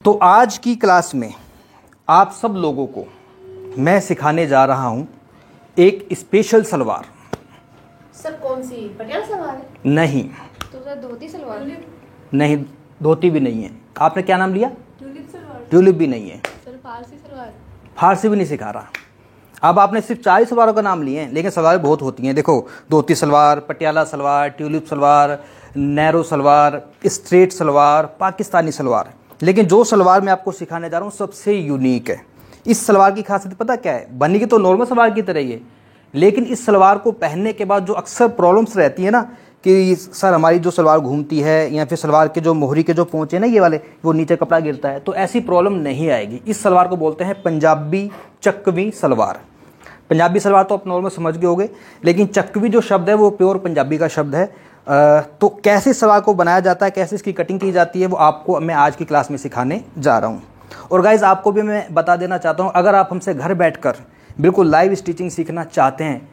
तो आज की क्लास में आप सब लोगों को मैं सिखाने जा रहा हूं एक स्पेशल सलवार। सर कौन सी? पटियाला सलवार है? नहीं तो सर धोती सलवार? नहीं, धोती भी नहीं है। आपने क्या नाम लिया? ट्यूलिप सलवार? ट्यूलिप भी नहीं है। सर फारसी सलवार? फारसी भी नहीं सिखा रहा। अब आपने सिर्फ 4 सलवारों का नाम लिए हैं, लेकिन सलवारें बहुत होती हैं। देखो, dhoti salwar, Patiala salwar, tulip salwar, narrow salwar, straight salwar, Pakistani salwar. लेकिन जो सलवार मैं आपको सिखाने जा रहा हूँ सबसे यूनिक है। इस सलवार की खासियत पता क्या है? बनेगी तो नॉर्मल सलवार की तरह ही है, लेकिन इस सलवार को पहनने के बाद जो अक्सर प्रॉब्लम्स रहती है ना कि सर हमारी जो सलवार घूमती है, या फिर सलवार के जो मोहरी के जो पोंचे ना ये वाले, वो नीचे कपड़ा गिरता है, तो ऐसी प्रॉब्लम नहीं आएगी। इस सलवार को बोलते हैं पंजाबी चकवी सलवार। पंजाबी सलवार तो आप नॉर्मल समझ गए होंगे, लेकिन चकवी जो शब्द है वो प्योर पंजाबी का शब्द है। तो कैसे सलवार को बनाया जाता है, कैसे इसकी कटिंग की जाती है, वो आपको मैं आज की क्लास में सिखाने जा रहा हूँ। और गाइज आपको भी मैं बता देना चाहता हूँ, अगर आप हमसे घर बैठकर बिल्कुल लाइव स्टिचिंग सीखना चाहते हैं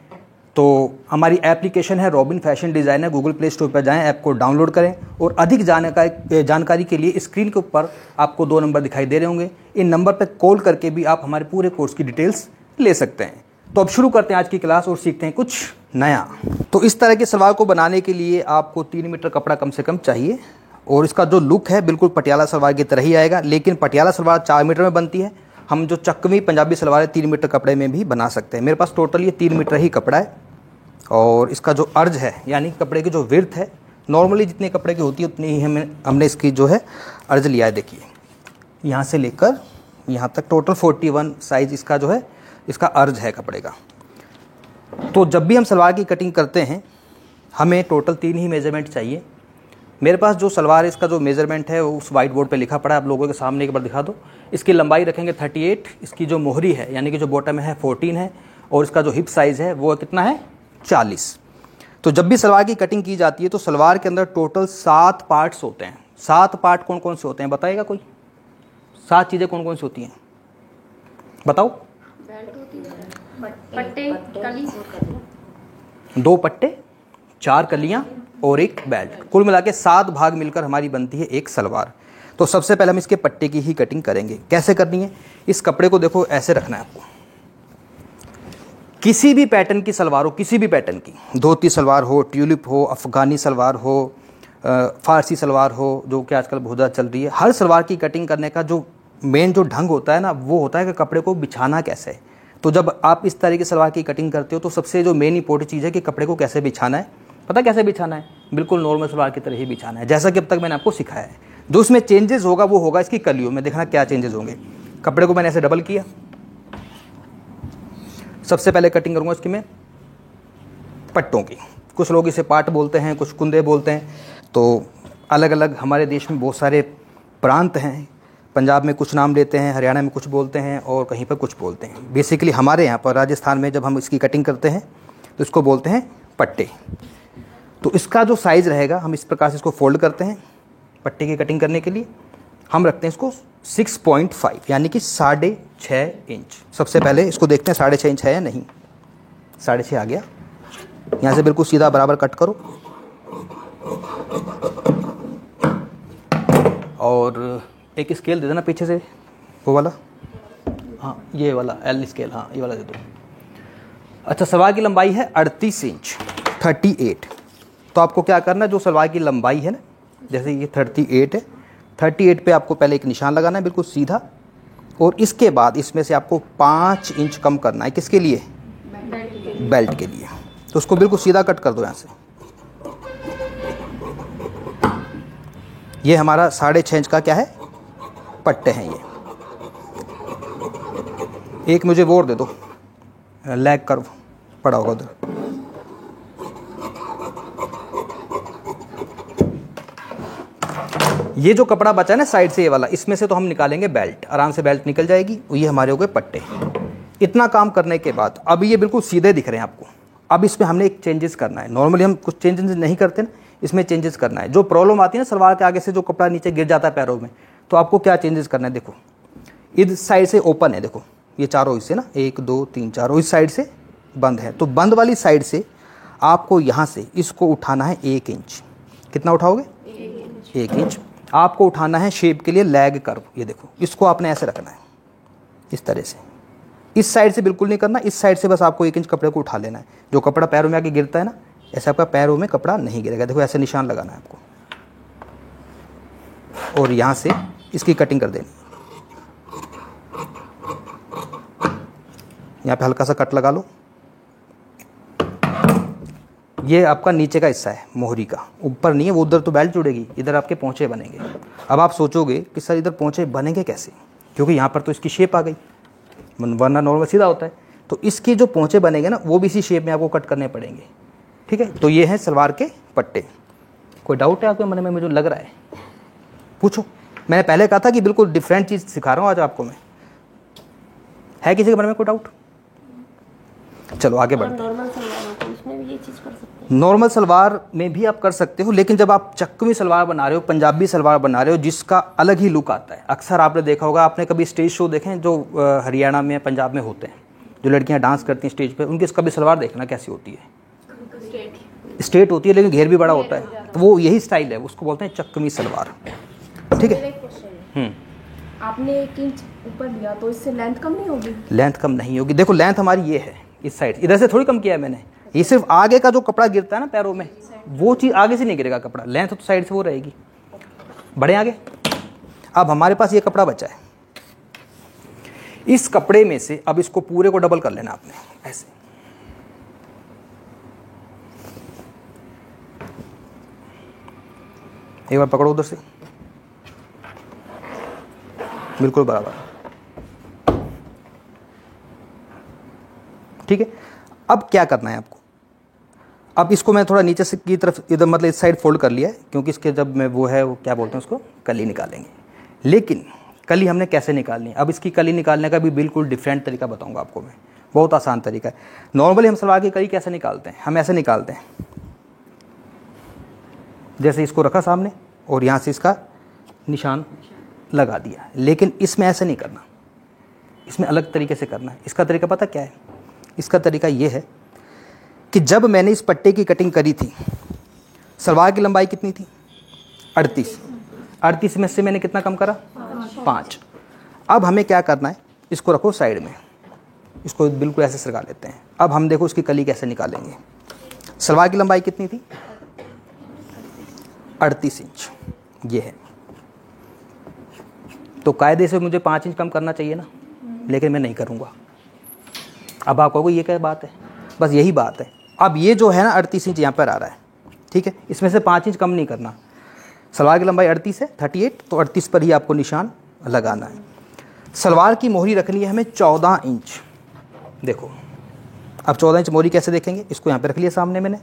तो हमारी एप्लीकेशन है robin fashion designer. Google play store पर जाएं, ऐप को डाउनलोड करें और अधिक जानकारी के लिए स्क्रीन के ऊपर आपको 2 नंबर दिखाई दे रहे होंगे। इन नंबर पर कॉल करके भी आप हमारे पूरे कोर्स की डिटेल्स ले सकते हैं। तो अब शुरू करते हैं आज की क्लास और सीखते हैं कुछ नया। तो इस तरह के सलवार को बनाने के लिए आपको 3 मीटर कपड़ा कम से कम चाहिए, और इसका जो लुक है बिल्कुल पटियाला सलवार की तरह ही आएगा। लेकिन पटियाला सलवार 4 मीटर में बनती है, हम जो चकवी पंजाबी सलवार है 3 मीटर कपड़े में भी बना सकते हैं। मेरे पास टोटल ये 3 मीटर ही कपड़ा है, और इसका जो अर्ज है यानी कपड़े की जो विड्थ है, नॉर्मली जितने कपड़े की होती है उतनी ही हमने इसकी जो है अर्ज लिया है। देखिए यहाँ से लेकर यहाँ तक टोटल 41 साइज इसका जो है इसका अर्ज है कपड़े का। तो जब भी हम सलवार की कटिंग करते हैं हमें टोटल 3 ही मेजरमेंट चाहिए। मेरे पास जो सलवार है इसका जो मेजरमेंट है वो उस वाइट बोर्ड पे लिखा पड़ा है, आप लोगों के सामने एक बार दिखा दो। इसकी लंबाई रखेंगे 38, इसकी जो मोहरी है यानी कि जो बॉटम है 14 है, और इसका जो हिप साइज़ है वो कितना है 40। तो जब भी सलवार की कटिंग की जाती है तो सलवार के अंदर टोटल 7 पार्ट्स होते हैं। 7 पार्ट कौन कौन से होते हैं बताएगा कोई? 7 चीज़ें कौन कौन सी होती हैं बताओ? पट्टे, कली, 2 पट्टे, 4 कलियां और 1 बेल्ट, कुल मिला के 7 भाग मिलकर हमारी बनती है एक सलवार। तो सबसे पहले हम इसके पट्टे की ही कटिंग करेंगे। कैसे करनी है? इस कपड़े को देखो ऐसे रखना है आपको। किसी भी पैटर्न की सलवार हो, किसी भी पैटर्न की, धोती सलवार हो, ट्यूलिप हो, अफगानी सलवार हो, फारसी सलवार हो, जो कि आजकल बहुत ज़्यादा चल रही है, हर सलवार की कटिंग करने का जो मेन जो ढंग होता है ना वो होता है कि कपड़े को बिछाना कैसे है। तो जब आप इस तरह की सलवार की कटिंग करते हो तो सबसे जो मेन इंपॉर्टेंट चीज़ है कि कपड़े को कैसे बिछाना है। पता कैसे बिछाना है? बिल्कुल नॉर्मल सलवार की तरह ही बिछाना है, जैसा कि अब तक मैंने आपको सिखाया है। जो उसमें चेंजेस होगा वो होगा इसकी कलियों में। देखना क्या चेंजेस होंगे। कपड़े को मैंने ऐसे डबल किया। सबसे पहले कटिंग करूँगा इसकी मैं पट्टों की। कुछ लोग इसे पाट बोलते हैं, कुछ कुंदे बोलते हैं, तो अलग अलग हमारे देश में बहुत सारे प्रांत हैं। पंजाब में कुछ नाम लेते हैं, हरियाणा में कुछ बोलते हैं, और कहीं पर कुछ बोलते हैं। बेसिकली हमारे यहाँ पर राजस्थान में जब हम इसकी कटिंग करते हैं तो इसको बोलते हैं पट्टे। तो इसका जो साइज़ रहेगा हम इस प्रकार से इसको फोल्ड करते हैं। पट्टे की कटिंग करने के लिए हम रखते हैं इसको 6.5 यानी कि 6.5 इंच। सबसे पहले इसको देखते हैं 6.5 इंच है या नहीं। 6.5 आ गया। यहाँ से बिल्कुल सीधा बराबर कट करो, और एक स्केल दे देना पीछे से, वो वाला, हाँ ये वाला एल स्केल, हाँ ये वाला दे दो। अच्छा, सलवार की लंबाई है 38 इंच, 38। तो आपको क्या करना है, जो सलवार की लंबाई है ना, जैसे ये 38 है, 38 पे आपको पहले एक निशान लगाना है बिल्कुल सीधा, और इसके बाद इसमें से आपको 5 इंच कम करना है। किसके लिए? बेल्ट के लिए। तो उसको बिल्कुल सीधा कट कर दो यहाँ से। ये हमारा 6.5 इंच का क्या है पट्टे हैं ये। एक मुझे वो और दे दो, लेग कर्व पड़ा होगा उधर। ये जो कपड़ा बचा है ना साइड से ये वाला, इसमें से तो हम निकालेंगे बेल्ट। आराम से बेल्ट निकल जाएगी। ये हमारे हो गए पट्टे। इतना काम करने के बाद अब ये बिल्कुल सीधे दिख रहे हैं आपको। अब इसमें हमने एक चेंजेस करना है। नॉर्मली हम कुछ चेंजेस नहीं करते ना, इसमें चेंजेस करना है। जो प्रॉब्लम आती है ना सलवार के आगे से जो कपड़ा नीचे गिर जाता है पैरों में, तो आपको क्या चेंजेस करना है? देखो इस साइड से ओपन है, देखो ये चारों हिस्से ना, 1 2 3 चारों इस साइड से बंद है। तो बंद वाली साइड से आपको यहाँ से इसको उठाना है 1 इंच। कितना उठाओगे? 1 इंच। आपको उठाना है शेप के लिए लैग कर्व। ये देखो, इसको आपने ऐसे रखना है इस तरह से, इस साइड से बिल्कुल नहीं करना, इस साइड से बस आपको 1 इंच कपड़े को उठा लेना है। जो कपड़ा पैरों में आके गिरता है ना, ऐसे आपका पैरों में कपड़ा नहीं गिरेगा। देखो ऐसे निशान लगाना है आपको, और यहाँ से इसकी कटिंग कर देनी। यहाँ पे हल्का सा कट लगा लो। ये आपका नीचे का हिस्सा है मोहरी का, ऊपर नहीं है वो, उधर तो बेल्ट जुड़ेगी, इधर आपके पोंचे बनेंगे। अब आप सोचोगे कि सर इधर पोंचे बनेंगे कैसे, क्योंकि यहाँ पर तो इसकी शेप आ गई, वरना नॉर्मल सीधा होता है। तो इसकी जो पोंचे बनेंगे ना, वो भी इसी शेप में आपको कट करने पड़ेंगे। ठीक है, तो ये है सलवार के पट्टे। कोई डाउट है आपके मन में? मुझे लग रहा है, पूछो। मैंने पहले कहा था कि बिल्कुल डिफरेंट चीज़ सिखा रहा हूँ आज आपको मैं। है किसी के मन में कोई डाउट? चलो आगे बढ़ते हैं। नॉर्मल सलवार तो उसमें भी ये चीज़ कर सकते हैं। नॉर्मल सलवार में भी आप कर सकते हो, लेकिन जब आप चक्कवी सलवार बना रहे हो, पंजाबी सलवार बना रहे हो, जिसका अलग ही लुक आता है। अक्सर आपने देखा होगा, आपने कभी स्टेज शो देखे हैं जो हरियाणा में पंजाब में होते हैं, जो लड़कियां डांस करती हैं स्टेज पे, उनकी कभी सलवार देखना कैसी होती है, स्ट्रेट होती है लेकिन घेर भी बड़ा होता है। तो वो यही स्टाइल है, उसको बोलते हैं चक्कवी सलवार। ठीक है। आपने 1 इंच ऊपर लिया तो इससे लेंथ कम नहीं होगी? लेंथ कम नहीं होगी। देखो लेंथ हमारी ये है, इस साइड, इधर से थोड़ी कम किया है मैंने। ये सिर्फ आगे का जो कपड़ा गिरता है ना पैरों में, वो चीज़ आगे से नहीं गिरेगा कपड़ा, लेंथ तो साइड से वो रहेगी। बढ़े आगे। अब हमारे पास ये कपड़ा बचा है, इस कपड़े में से अब इसको पूरे को डबल कर लेना आपने, ऐसे। एक बार पकड़ो उधर से, बिल्कुल बराबर। ठीक है। अब क्या करना है आपको, अब इसको मैं थोड़ा नीचे से की तरफ इधर, मतलब इस साइड फोल्ड कर लिया है, क्योंकि इसके जब मैं वो है, वो क्या बोलते हैं उसको, कली निकालेंगे। लेकिन कली हमने कैसे निकालनी है, अब इसकी कली निकालने का भी बिल्कुल डिफरेंट तरीका बताऊंगा आपको मैं। बहुत आसान तरीका है। नॉर्मली हम सलवार की कली कैसे निकालते हैं, हम ऐसे निकालते हैं, जैसे इसको रखा सामने और यहाँ से इसका निशान लगा दिया। लेकिन इसमें ऐसे नहीं करना, इसमें अलग तरीके से करना है। इसका तरीका पता क्या है? इसका तरीका ये है कि जब मैंने इस पट्टे की कटिंग करी थी, सलवार की लंबाई कितनी थी? 38 में से मैंने कितना कम करा? 5। अब हमें क्या करना है, इसको रखो साइड में, इसको बिल्कुल ऐसे सरका लेते हैं। अब हम देखो उसकी कली कैसे निकालेंगे। सलवार की लंबाई कितनी थी? 38 इंच, ये है। तो कायदे से मुझे 5 इंच कम करना चाहिए ना, लेकिन मैं नहीं करूँगा। अब आप कहोगे ये क्या बात है? बस यही बात है। अब ये जो है ना 38 इंच यहाँ पर आ रहा है, ठीक है, इसमें से 5 इंच कम नहीं करना। सलवार की लंबाई 38 है, 38, तो 38 पर ही आपको निशान लगाना है। सलवार की मोहरी रखनी है हमें 14 इंच। देखो अब 14 इंच मोहरी कैसे देखेंगे, इसको यहाँ पे रख लिया सामने मैंने,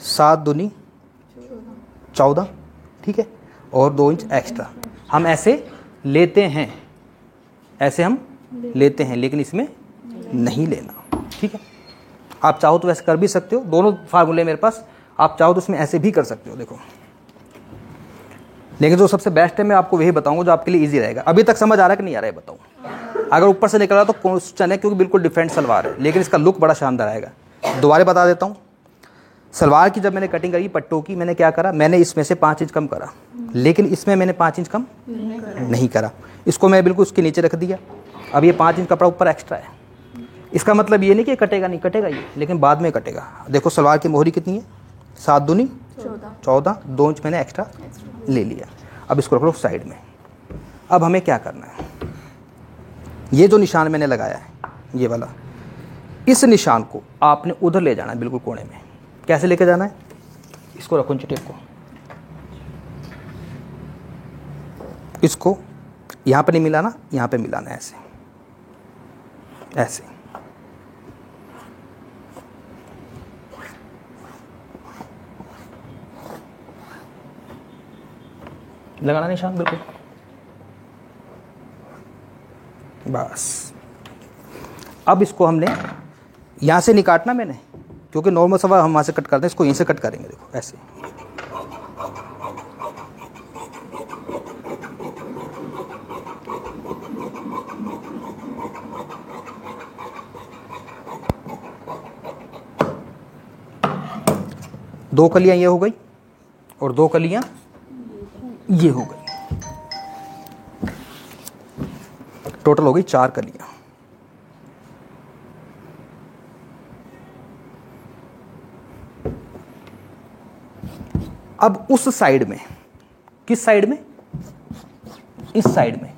7 दूनी 14, ठीक है, और 2 इंच एक्स्ट्रा हम ऐसे लेते हैं, ऐसे हम लेते हैं, लेकिन इसमें नहीं लेना। ठीक है। आप चाहो तो वैसे कर भी सकते हो, दोनों फार्मूले मेरे पास, आप चाहो तो उसमें ऐसे भी कर सकते हो। देखो, लेकिन जो सबसे बेस्ट है मैं आपको वही बताऊंगा जो आपके लिए इजी रहेगा। अभी तक समझ आ रहा है कि नहीं आ रहा है बताऊँ? अगर ऊपर से निकल रहा तो क्वेश्चन है, क्योंकि बिल्कुल डिफरेंट सलवार है, लेकिन इसका लुक बड़ा शानदार आएगा। दोबारा बता देता हूँ, सलवार की जब मैंने कटिंग करी पट्टों की, मैंने क्या करा, मैंने इसमें से 5 इंच कम करा, लेकिन इसमें मैंने 5 इंच कम नहीं करा। इसको मैं बिल्कुल उसके नीचे रख दिया। अब ये 5 इंच कपड़ा ऊपर एक्स्ट्रा है। इसका मतलब ये नहीं कि कटेगा नहीं, कटेगा ये, लेकिन बाद में कटेगा। देखो सलवार की मोहरी कितनी है, 7 दूनी 14, 2 इंच मैंने एक्स्ट्रा ले लिया। अब इसको रख लो साइड में। अब हमें क्या करना है, ये जो निशान मैंने लगाया है ये वाला, इस निशान को आपने उधर ले जाना है, बिल्कुल कोने में। कैसे लेके जाना है, इसको रखो टेप को, इसको यहाँ पे नहीं मिलाना, यहाँ पे मिलाना है, ऐसे ऐसे। लगाना निशान बिल्कुल, बस। अब इसको हमने यहाँ से नहीं काटना मैंने, क्योंकि नॉर्मल सलवार हम वहाँ से कट करते हैं, इसको यहीं से कट करेंगे। देखो ऐसे, दो कलियाँ ये हो गई, और 2 कलियां ये हो गई, टोटल हो गई 4 कलियां। अब उस साइड में, किस साइड में, इस साइड में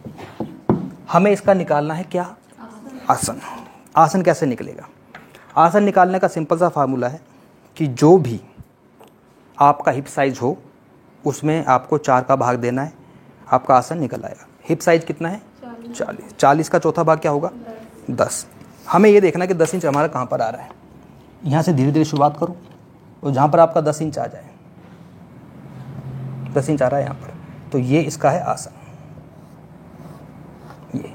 हमें इसका निकालना है क्या, आसन। आसन कैसे निकलेगा? आसन निकालने का सिंपल सा फार्मूला है कि जो भी आपका हिप साइज हो उसमें आपको 4 का भाग देना है, आपका आसन निकल आएगा। हिप साइज कितना है? 40। 40 का चौथा भाग क्या होगा? 10। हमें ये देखना कि 10 इंच हमारा कहाँ पर आ रहा है। यहाँ से धीरे धीरे शुरुआत करूँ तो जहाँ पर आपका 10 इंच आ जाए, 10 इंच आ रहा है यहाँ पर, तो ये इसका है आसन, ये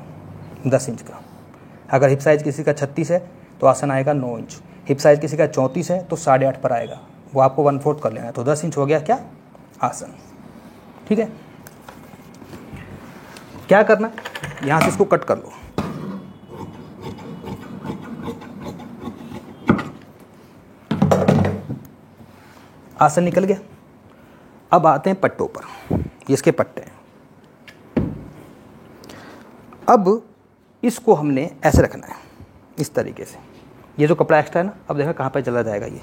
10 इंच का। अगर हिप साइज किसी का 36 है तो आसन आएगा 9 इंच। हिप साइज किसी का 34 है तो 8.5 पर आएगा, वो आपको 1/4 कर लेना है। तो 10 इंच हो गया क्या, आसन। ठीक है, क्या करना है, यहाँ से इसको कट कर लो। आसन निकल गया। अब आते हैं पट्टों पर, ये इसके पट्टे हैं। अब इसको हमने ऐसे रखना है, इस तरीके से। ये जो कपड़ा एक्स्ट्रा है ना, अब देखा कहाँ पे चला जाएगा। ये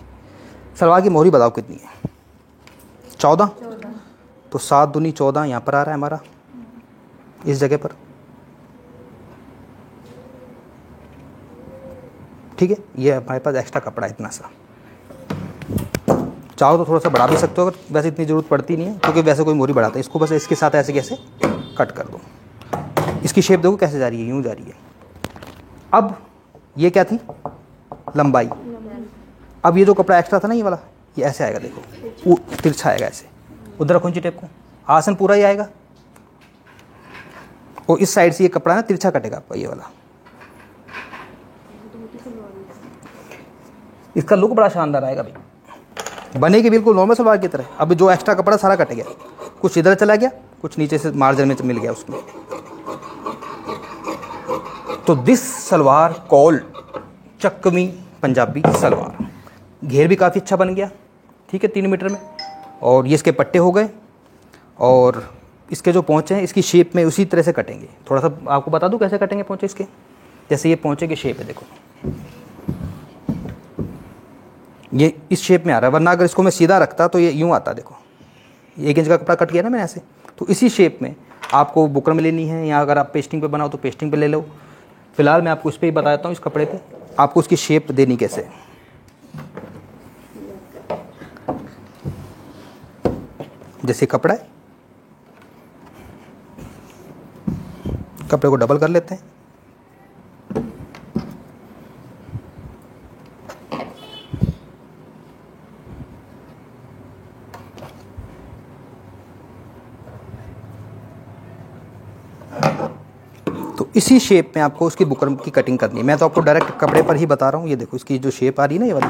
सलवार की मोहरी बताओ कितनी है? 14। तो 7 दूनी 14 यहाँ पर आ रहा है हमारा, इस जगह पर। ठीक है, ये हमारे पास एक्स्ट्रा कपड़ा है इतना सा। चाहो तो थोड़ा सा बढ़ा भी सकते हो, अगर वैसे इतनी ज़रूरत पड़ती नहीं है, क्योंकि वैसे कोई मोहरी बढ़ाता है। इसको बस इसके साथ ऐसे कैसे कट कर दो। इसकी शेप देखो कैसे जा रही है, यूँ जा रही है। अब ये क्या थी, लंबाई। अब ये जो कपड़ा एक्स्ट्रा था ना, ये वाला, ये ऐसे आएगा, देखो तिरछा आएगा ऐसे। उधर रखो इंची टेप को, आसन पूरा ही आएगा। और इस साइड से ये कपड़ा ना तिरछा कटेगा आपका, ये वाला। इसका लुक बड़ा शानदार आएगा भाई, बनेगी बिल्कुल नॉर्मल सलवार की तरह। अब जो एक्स्ट्रा कपड़ा सारा कट गया, कुछ इधर चला गया, कुछ नीचे से मार्जिन में मिल गया उसमें। तो दिस सलवार कॉल्ड चक्कमी पंजाबी सलवार। घेर भी काफ़ी अच्छा बन गया, ठीक है, 3 मीटर में। और ये इसके पट्टे हो गए, और इसके जो पोंचे हैं इसकी शेप में उसी तरह से कटेंगे। थोड़ा सा आपको बता दूं कैसे कटेंगे पोंचे इसके। जैसे ये पोंचे की शेप है, देखो ये इस शेप में आ रहा है, वरना अगर इसको मैं सीधा रखता तो ये यूँ आता। देखो 1 इंच का कपड़ा कट किया ना मैंने ऐसे, तो इसी शेप में आपको बुकरम में लेनी है, या अगर आप पेस्टिंग पे बनाओ तो पेस्टिंग पे ले लो। फिलहाल मैं आपको इस पर ही बता देता हूँ, इस कपड़े पे आपको उसकी शेप देनी कैसे। जैसे कपड़ा है, कपड़े को डबल कर लेते हैं। तो इसी शेप में आपको उसकी बुकरम की कटिंग करनी है। मैं तो आपको डायरेक्ट कपड़े पर ही बता रहा हूँ। ये देखो इसकी जो शेप आ रही है ना, ये वाली,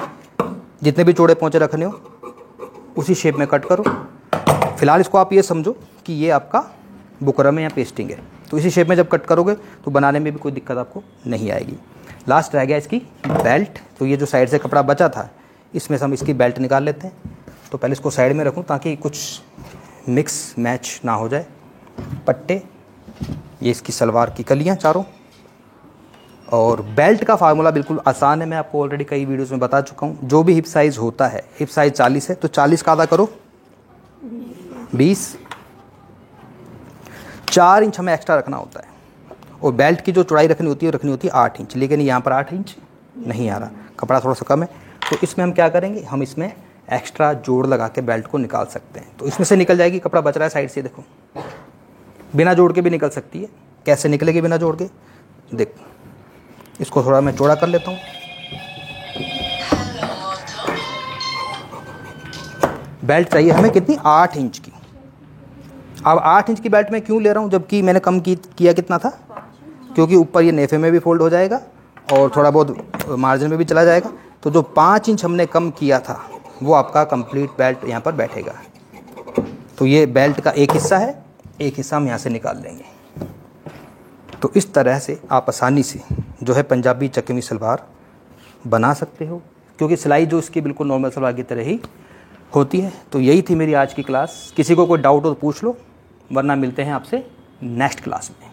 जितने भी चौड़े पोंचे रखने हो उसी शेप में कट करो। फिलहाल इसको आप ये समझो कि ये आपका बुकरम है या पेस्टिंग है। तो इसी शेप में जब कट करोगे तो बनाने में भी कोई दिक्कत आपको नहीं आएगी। लास्ट रह गया इसकी बेल्ट। तो ये जो साइड से कपड़ा बचा था, इसमें से हम इसकी बेल्ट निकाल लेते हैं। तो पहले इसको साइड में रखूँ ताकि कुछ मिक्स मैच ना हो जाए। पट्टे, ये इसकी सलवार की कलियाँ चारों। और बेल्ट का फार्मूला बिल्कुल आसान है, मैं आपको ऑलरेडी कई वीडियोस में बता चुका हूँ। जो भी हिप साइज़ होता है, हिप साइज़ 40 है तो 40 का आधा करो 20। 4 इंच हमें एक्स्ट्रा रखना होता है। और बेल्ट की जो चौड़ाई रखनी होती है 8 इंच, लेकिन यहाँ पर 8 इंच नहीं आ रहा, कपड़ा थोड़ा सा कम है। तो इसमें हम क्या करेंगे, हम इसमें एक्स्ट्रा जोड़ लगा के बेल्ट को निकाल सकते हैं। तो इसमें से निकल जाएगी, कपड़ा बच रहा है साइड से, देखो बिना जोड़ के भी निकल सकती है। कैसे निकलेगी बिना जोड़ के, देख इसको थोड़ा मैं चौड़ा कर लेता हूँ। बेल्ट चाहिए हमें कितनी, 8 इंच की। अब 8 इंच की बेल्ट मैं क्यों ले रहा हूँ, जबकि मैंने कम किया कितना था, क्योंकि ऊपर ये नेफे में भी फोल्ड हो जाएगा और थोड़ा बहुत मार्जिन में भी चला जाएगा। तो जो 5 इंच हमने कम किया था वो आपका कंप्लीट बेल्ट यहाँ पर बैठेगा। तो ये बेल्ट का एक हिस्सा है, एक हिस्सा हम यहाँ से निकाल लेंगे। तो इस तरह से आप आसानी से जो है पंजाबी चक्कमी सलवार बना सकते हो, क्योंकि सिलाई जो इसकी बिल्कुल नॉर्मल सलवार की तरह ही होती है। तो यही थी मेरी आज की क्लास। किसी को कोई डाउट हो तो पूछ लो, वरना मिलते हैं आपसे नेक्स्ट क्लास में।